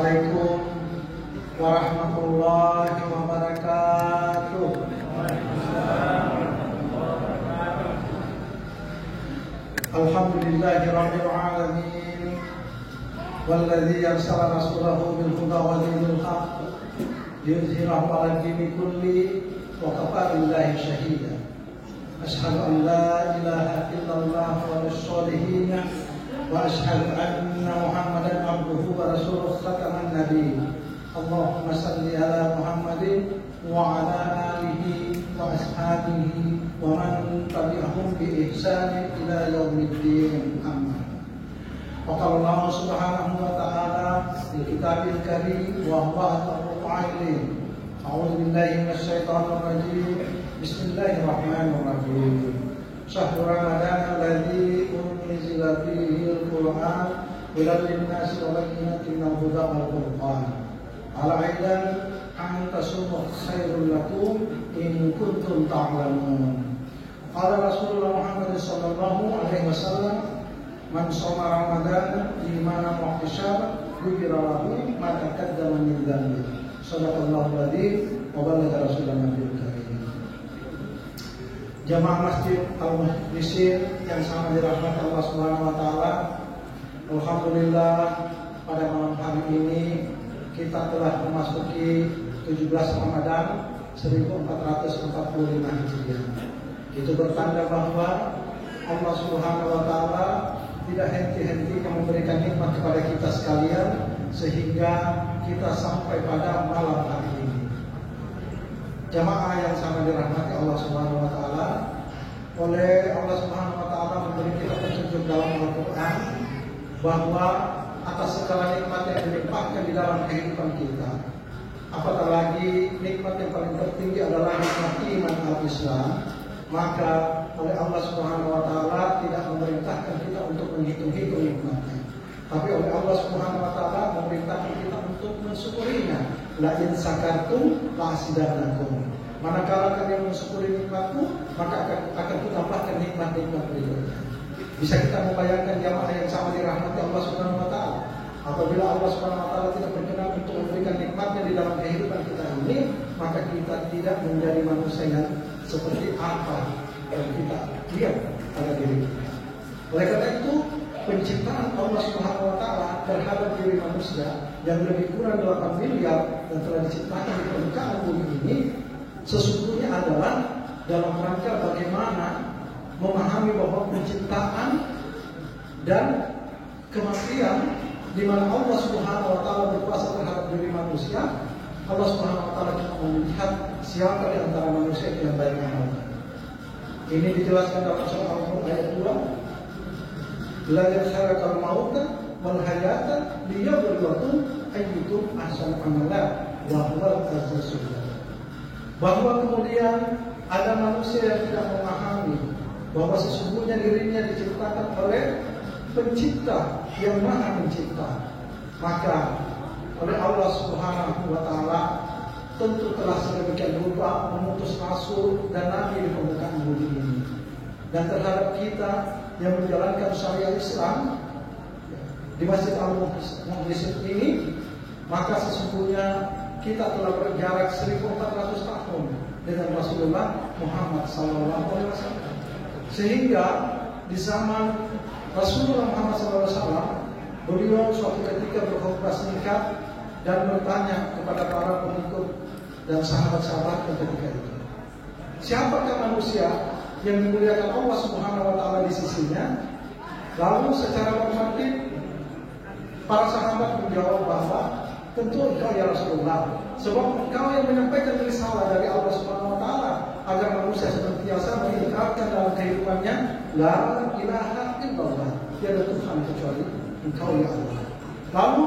Assalamualaikum warahmatullahi wabarakatuh. Alhamdulillahi rabbil alamin, walladzi arsala rasulahu bil huda wa dinil haqq liyudhhirahu 'ala dini kulli wa kafa billahi shahida. Asyhadu an la ilaha illallah wa as-solihin wa asyhadu anna Muhammadan abduhu wa rasuluhu khataman nabiyyin. Allahumma salli ala Muhammadin wa ala alihi wa ashabihi wa man tabi'ahum bi ihsanin ila yaumiddin. Amma. Wa qala Allah subhanahu wa ta'ala fi kitabil karim wa huwa al-qur'an. A'udzu billahi minasy syaithanir rajim. Bismillahirrahmanirrahim. Syahrul Ramadan alladzi unzila fihi al-Qur'an hudan lin-nasi wa bayyinatin minal huda wal furqan. Al-aidan an tasumu khairul lakum in kuntum ta'lamun. Qala Rasulullah Muhammad sallallahu alaihi wasallam, man shoma Ramadan imanan wa ihtisaban ghufira lahu ma taqaddama min dhanbi. Shadaqallahu al-adzim wa ballagha rasulana bil karim. Jamaah Masjid Al-Mukhlisin yang sangat dirahmati Allah Subhanahu wa taala, alhamdulillah pada malam hari ini kita telah memasuki 17 Ramadan 1445 Hijriah. Itu bertanda bahwa Allah Subhanahu wa taala tidak henti-henti memberikan nikmat kepada kita sekalian sehingga kita sampai pada malam hari ini. Jamaah yang sangat dirahmati Allah Subhanahu wa taala, oleh Allah Subhanahu wa taala memberi kita petunjuk dalam Al-Qur'an bahwa atas segala nikmat yang dilimpahkan di dalam kehidupan kita, apatah lagi nikmat yang paling tertinggi adalah nikmat iman al-Islam, maka oleh Allah Subhanahu wa taala tidak memerintahkan kita untuk menghitung-hitung nikmatnya, tapi oleh Allah Subhanahu wa taala memerintahkan kita untuk mensyukurinya. La in sakartum la azidannakum. Manakala kalian mensyukuri nikmatku, maka akan kutambahkan nikmat-nikmat berikutnya. Bisa kita membayangkan jamaah yang sama dirahmati Allah Subhanahu wa taala, apabila Allah Subhanahu wa taala tidak berkenan untuk memberikan nikmatnya di dalam kehidupan kita ini, maka kita tidak menjadi manusia yang seperti apa yang kita lihat pada diri kita. Oleh karena itu, penciptaan Allah Subhanahu wa taala terhadap diri manusia yang lebih kurang 8 miliar dan telah diciptakan di permukaan bumi ini sesungguhnya adalah dalam rangka bagaimana memahami bahwa penciptaan dan kematian di mana Allah Subhanahu wa taala berkuasa terhadap diri manusia, Allah Subhanahu wa taala cuma melihat siapa di antara manusia yang baik amalnya. Ini dijelaskan dalam surah Al-Mulk ayat 2. Belajar khalaqal mauta wal hayata liyabluwakum ayyukum ahsanu amala wa huwal azizul ghafur. Bahwa kemudian ada manusia yang tidak memahami bahwa sesungguhnya dirinya diciptakan oleh pencipta yang maha mencipta, maka oleh Allah Subhanahu wa taala tentu telah sedemikian rupa mengutus rasul dan nabi di permukaan bumi ini. Dan terhadap kita yang menjalankan syariat Islam di Masjid Al-Mukhlisin ini, maka sesungguhnya kita telah berjarak 1400 tahun dengan Rasulullah Muhammad SAW. Sehingga di zaman Rasulullah Muhammad SAW, beliau suatu ketika berkhutbah singkat dan bertanya kepada para pengikut dan sahabat-sahabat ketika itu, siapakah manusia yang dimuliakan Allah Subhanahu wa taala di sisinya? Lalu secara otomatis para sahabat menjawab bahwa tentu engkau ya Rasulullah, sebab engkau yang menyampaikan risalah dari Allah Subhanahu wa taala agar manusia senantiasa mengikrarkan dalam kehidupannya la ilaha illallah, tiada Tuhan kecuali engkau ya Allah. Lalu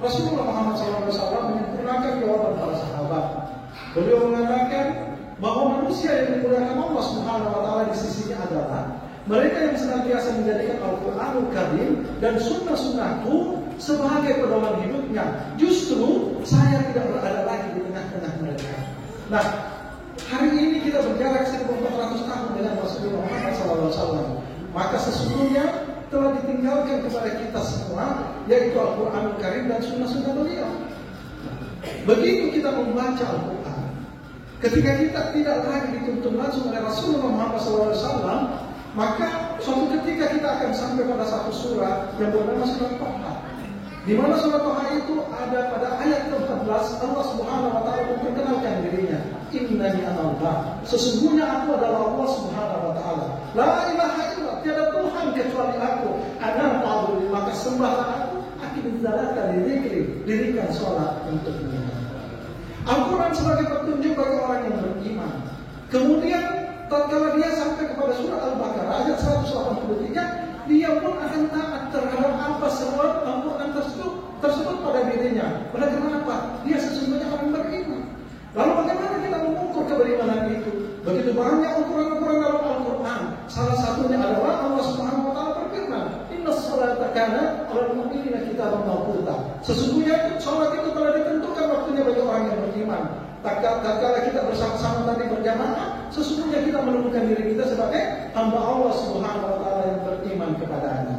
Rasulullah Muhammad SAW menyempurnakan jawaban para sahabat. Beliau mengatakan bahwa manusia yang dimuliakan Allah Subhanahu wa taala di sisinya adalah mereka yang senantiasa menjadikan Al-Qur'anul Karim dan sunnah-sunnahku sebagai pedoman hidupnya. Justru saya tidak berada lagi di tengah-tengah mereka. Nah, hari ini kita berjarak 1400 tahun dengan Rasulullah Muhammad SAW. Maka sesungguhnya telah ditinggalkan kepada kita semua, yaitu Al-Quranul Karim dan sunnah-sunnah beliau. Begitu kita membaca Al-Quran, ketika kita tidak lagi dituntun langsung oleh Rasulullah Muhammad SAW, maka suatu ketika kita akan sampai pada satu surah yang bernama surat Toha. Di mana surat Toha itu ada pada ayat ke-14, Allah Subhanahu wa taala memperkenalkan dirinya. Innani anallah. Sesungguhnya aku adalah Allah Subhanahu wa taala. La ilaha illallah, tiada Tuhan kecuali aku. Ana ta'budu, maka sembahlah aku. Aqimiz salata lidzikri, dirikan salat untukmu. Al-Quran sebagai petunjuk bagi orang yang beriman. Kemudian tatkala dia sampai kepada surah Al-Baqarah ayat 183, dia pun akan taat terhadap apa semua Al-Quran tersebut pada dirinya. Oleh kenapa? Dia sesungguhnya orang beriman. Lalu bagaimana kita mengukur keberimanan itu? Begitu banyak ukuran-ukuran dalam Al-Quran. Salah satunya adalah Allah Subhanahu wa taala berfirman, "Innas salata kana 'alal mu'minina kitaban mawquta." Sesungguhnya salat itu telah ditentukan waktunya bagi orang yang beriman. Tatkala kita bersama-sama tadi berjamaah, sesungguhnya kita menemukan diri kita sebagai hamba Allah Subhanahu wa taala yang beriman kepadanya.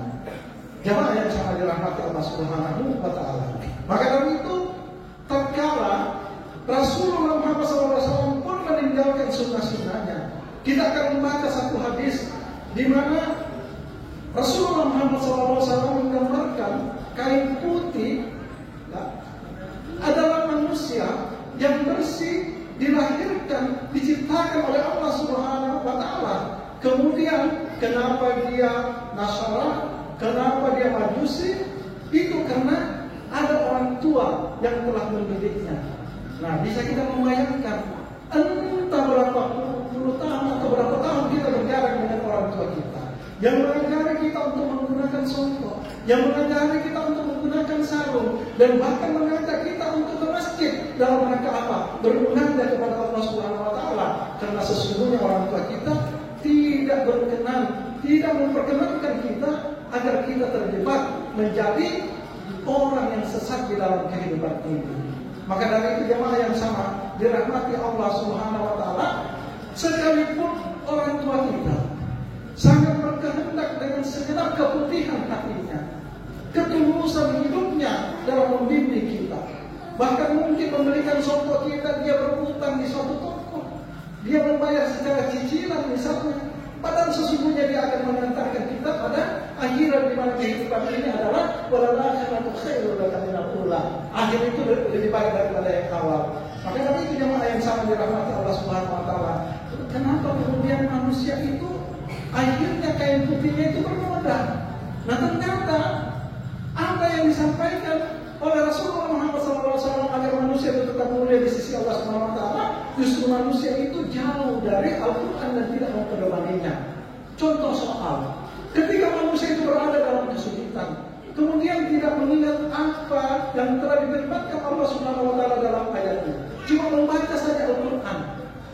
Jamaah yang sangat dirahmati Allah Subhanahu wa taala. Maka dari itu, tatkala Rasulullah Muhammad SAW pun meninggalkan sunnah-sunnahnya, kita akan membaca satu hadis di mana Rasulullah Muhammad SAW menggambarkan kain putih adalah manusia yang bersih, dilahirkan, diciptakan oleh Allah Subhanahu wa taala. Kemudian kenapa dia Nasara, kenapa dia Majusi? Itu karena ada orang tua yang telah mendidiknya. Nah, bisa kita membayangkan entah berapa puluh tahun atau berapa tahun kita berjarak dengan orang tua kita, yang mengajari kita untuk menggunakan songkok, yang mengajari kita untuk menggunakan sarung, dan bahkan mengajak kita untuk ke masjid dalam rangka apa? Beribadah kepada Allah Subhanahu wa taala. Karena sesungguhnya orang tua kita tidak berkenan, tidak memperkenankan kita agar kita terjebak menjadi orang yang sesat di dalam kehidupan ini. Maka dari itu jemaah yang sama dirahmati Allah Subhanahu wa taala, sekalipun orang tua kita sangat berkehendak dengan segenap keputihan hatinya, ketulusan hidupnya dalam membimbing kita, bahkan mungkin memberikan songkok kita, dia berhutang di suatu toko, dia membayar secara cicilan misalnya, padahal sesungguhnya dia akan mengantarkan kita pada akhirat, di mana kehidupan ini adalah wal akhiratu khairul laka minal ula. Akhir itu lebih baik daripada yang awal. Maka dari itu jemaah yang sama dirahmati Allah Subhanahu wa taala, kenapa kemudian manusia itu akhirnya kain putihnya itu bernoda? Nah, ternyata apa yang disampaikan oleh Rasulullah Muhammad SAW agar manusia itu tetap mulia di sisi Allah Subhanahu wa taala, justru manusia itu jauh dari Al-Quran dan tidak mempedomaninya. Contoh soal ketika manusia itu berada dalam kesulitan, kemudian tidak mengingat apa yang telah difirmankan Allah Subhanahu wa taala dalam ayatnya, cuma membaca saja Al-Quran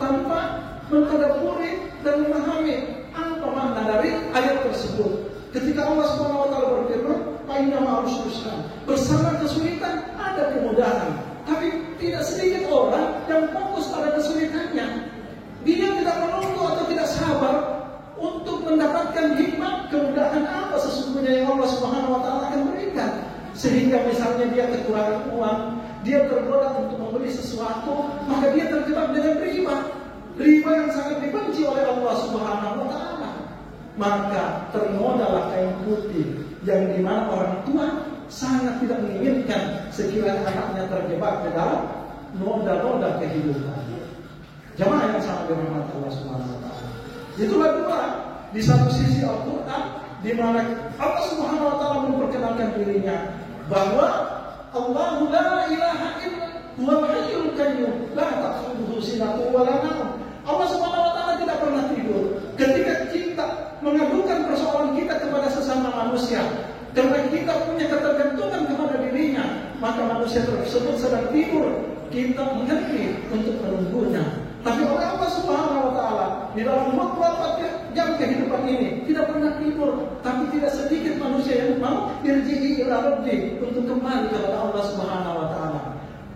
tanpa mentadabburi dan memahami apa makna dari ayat tersebut. Ketika Allah Subhanahu wa taala berfirman, "Inna ma'al usri, bersama kesulitan ada kemudahan." Tapi tidak sedikit orang yang fokus pada kesulitannya. Dia tidak menunggu atau tidak sabar untuk mendapatkan hikmah kemudahan apa sesungguhnya yang Allah Subhanahu wa taala akan berikan. Sehingga misalnya dia kekurangan uang, dia tergoda untuk membeli sesuatu, maka dia terjebak dengan riba. Riba yang sangat dibenci oleh Allah Subhanahu wa taala. Maka ternodalah kain putih yang dimana orang tua sangat tidak menginginkan sekiranya anaknya terjebak ke dalam noda-noda kehidupan. Jemaah yang sangat dirahmati Allah Subhanahu wa taala. Itulah dua, di satu sisi Al-Quran di mana Allah Subhanahu wa taala memperkenalkan dirinya bahwa Allahu la ilaha illa huwal hayyul qayyum la ta'khudhuhu sinatun wa la nawm. Allah Subhanahu wa taala tidak pernah tidur. Ketika kita mengadukan persoalan kita kepada sesama manusia, karena kita punya ketergantungan kepada dirinya, maka manusia tersebut sedang tidur, kita mengerti untuk menunggunya. Tapi oleh Allah Subhanahu wa taala di dalam 24 jam kehidupan ini tidak pernah tidur, tapi tidak sedikit manusia yang mau irji'i ila rabbi untuk kembali kepada Allah Subhanahu wa taala.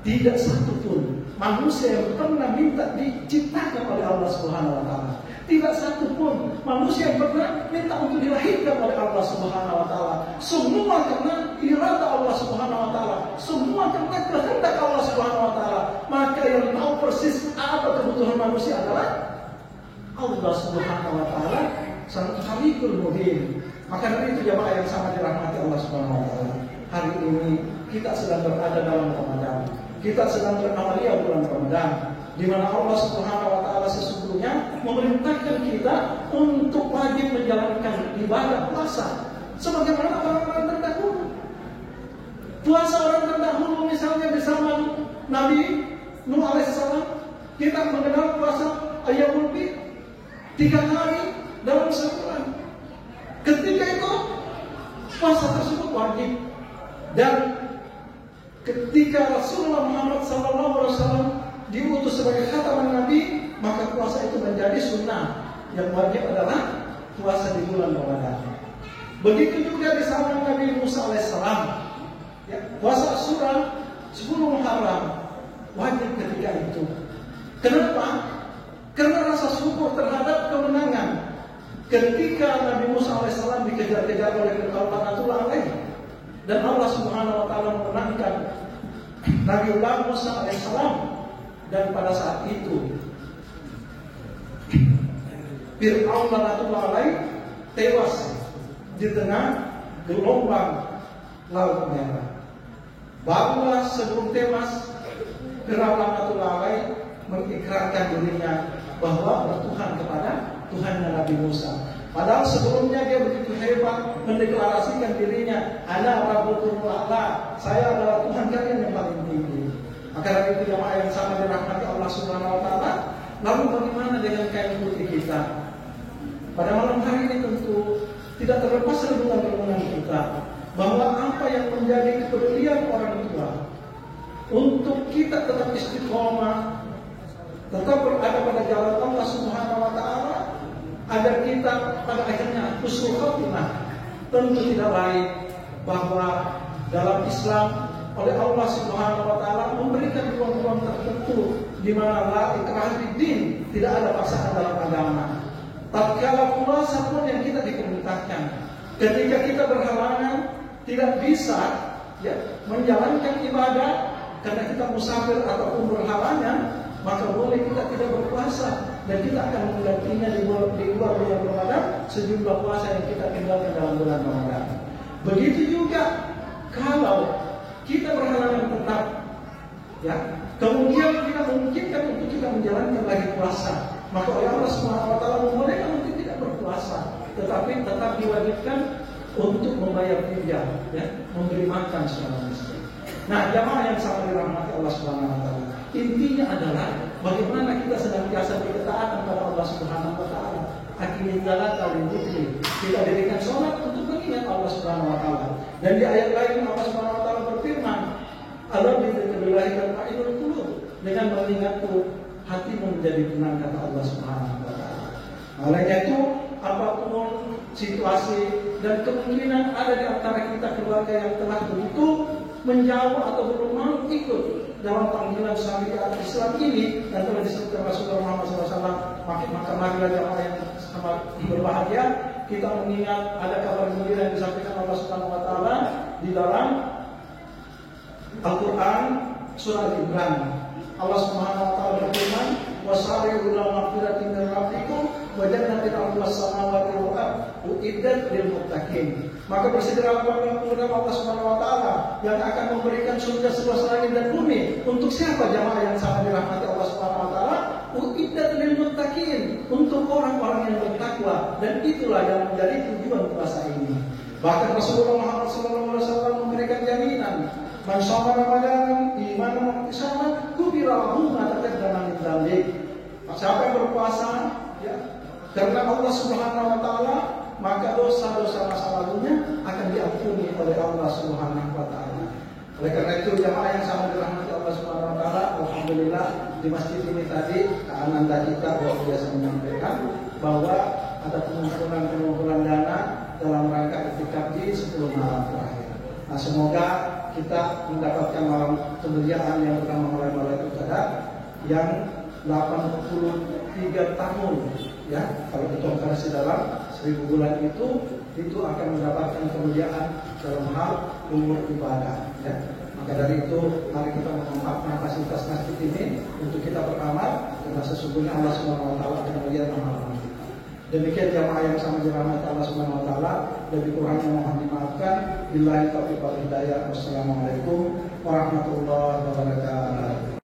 Tidak satu pun manusia yang pernah minta diciptakan oleh Allah Subhanahu wa taala. Tidak satu pun manusia yang pernah minta untuk dilahirkan oleh Allah Subhanahu wa taala. Semua karena irada Allah Subhanahu wa taala, semua karena kehendak Allah Subhanahu wa taala. Maka yang tahu persis apa kebutuhan manusia adalah Allah Subhanahu wa taala, sang Halikul Mubin. Maka dari itu jamaah yang sangat dirahmati Allah Subhanahu wa taala, hari ini kita sedang berada dalam Ramadan. Kita sedang beramaliyah bulan Ramadan, di mana Allah Subhanahu wa taala sesungguhnya memerintahkan kita untuk wajib menjalankan ibadah puasa sebagaimana orang-orang terdahulu. Puasa orang terdahulu misalnya di zaman Nabi Nuh alaihissalam, kita mengenal puasa Ayyamul Bid 3 hari dalam sebulan. Ketika itu puasa tersebut wajib, dan ketika Rasulullah Muhammad SAW diutus sebagai khataman Nabi, maka puasa itu menjadi sunnah. Yang wajib adalah puasa di bulan Ramadan. Begitu juga di zaman Nabi Musa alaihissalam, ya, puasa Asyura 10 Muharram wajib ketika itu. Kenapa? Karena rasa syukur terhadap kemenangan ketika Nabi Musa alaihissalam dikejar-kejar oleh kaum Banatullah alaih, dan Allah Subhanahu wa taala memenangkan Nabiullah Musa alaihissalam. Dan pada saat itu Fir'aun Banatullah alaih tewas di tengah gelombang Laut Merah. Barulah sebelum tewas Fir'aun Banatullah alaih mengikrarkan dirinya bahwa bertuhan kepada Tuhannya Nabi Musa. Padahal sebelumnya dia begitu hebat mendeklarasikan dirinya, Ana Rabbukum A'la, saya adalah Tuhan kalian yang paling tinggi. Maka dari itu jamaah yang sama dirahmati Allah Subhanahu wa taala, lalu bagaimana dengan kain putih kita? Pada malam hari ini tentu tidak terlepas renungan-renungan kita bahwa apa yang menjadi kepedulian orang tua untuk kita tetap istiqomah, tetap berada pada jalan Allah Subhanahu wa taala, agar kita pada akhirnya husnul khotimah. Tentu tidak lain bahwa dalam Islam oleh Allah Subhanahu wa taala memberikan ruang-ruang tertentu di mana la ikraha fid-din, tidak ada paksaan dalam agama. Tatkala puasa pun yang kita diperintahkan, ketika kita berhalangan tidak bisa ya menjalankan ibadah karena kita musafir ataupun berhalangan, maka boleh kita tidak berpuasa, dan kita akan menggantinya di luar bulan Ramadan sejumlah puasa yang kita tinggalkan dalam bulan Ramadan. Begitu juga kalau kita berhalangan tetap, ya, kemudian kita memungkinkan untuk kita menjalankan lagi puasa, maka oleh Allah Subhanahu wa taala membolehkan untuk tidak berpuasa, tetapi tetap diwajibkan untuk membayar fidyah, ya, memberi makan secara miskin. Nah, jamaah yang sangat dirahmati Allah Subhanahu wa taala, intinya adalah bagaimana kita senantiasa berketaatan pada Allah Subhanahu wa taala. Aqimiz salata lidzikri, kita dirikan sholat untuk mengingat Allah Subhanahu wa taala. Dan di ayat lain Allah Subhanahu wa taala berfirman, "Ala bidzikrillahi tatma'innul qulub." Dengan mengingatku hatimu menjadi tenang, kata Allah Subhanahu wa taala. Oleh itu, apapun situasi dan kemungkinan ada di antara kita keluarga yang telah begitu menjauh atau belum mau ikut dalam panggilan syariat Islam ini dan telah disebutkan Rasulullah Muhammad SAW, maka marilah jamaah yang sangat berbahagia kita mengingat ada kabar gembira yang disampaikan Allah Subhanahu wa taala di dalam Al-Qur'an surah Al-Imran. Allah Subhanahu wa taala berfirman, "Wasari'u ila maghfiratin min rabbikum wa jannatin 'arduha as-samawati wal ardh uiddat lil muttaqin." Maka bersegeralah kepada Allah Subhanahu wa taala yang akan memberikan surga seluas langit dan bumi. Untuk siapa jamaah yang sangat dirahmati Allah Subhanahu wa taala? Uiddat lil muttaqin, untuk orang-orang yang bertakwa, dan itulah yang menjadi tujuan puasa ini. Bahkan Rasulullah Muhammad SAW memberikan jaminan, "Man shoma Ramadan imanan wa ihtisaban, ghufira lahu ma taqaddama min dzambi." Siapa yang berpuasa ya karena Allah Subhanahu wa taala, maka dosa-dosa masa lalunya akan diampuni oleh Allah Subhanahu wa taala. Oleh karena itu jamaah yang sangat dirahmati Allah Subhanahu wa taala, alhamdulillah di masjid ini tadi Ananda kita biasa menyampaikan bahwa ada pengumpulan dana dalam rangka iktikaf di 10 malam terakhir. Nah, semoga kita mendapatkan malam kemuliaan yang bernama Malam Lailatul Qadar yang 83 tahun Ya, kalau dikonversi dalam 1000 bulan itu akan mendapatkan kemuliaan dalam hal umur ibadah. Ya. Maka dari itu mari kita memanfaatkan fasilitas masjid ini untuk kita beramal, karena sesungguhnya Allah Subhanahu Wa Taala akan melihat amal kita. Demikian jamaah yang sama dirahmati Allah Subhanahu Wa Taala. Lebih kurangnya mohon dimaafkan. Billahi taufiq wal hidayah. Wassalamualaikum warahmatullahi wabarakatuh.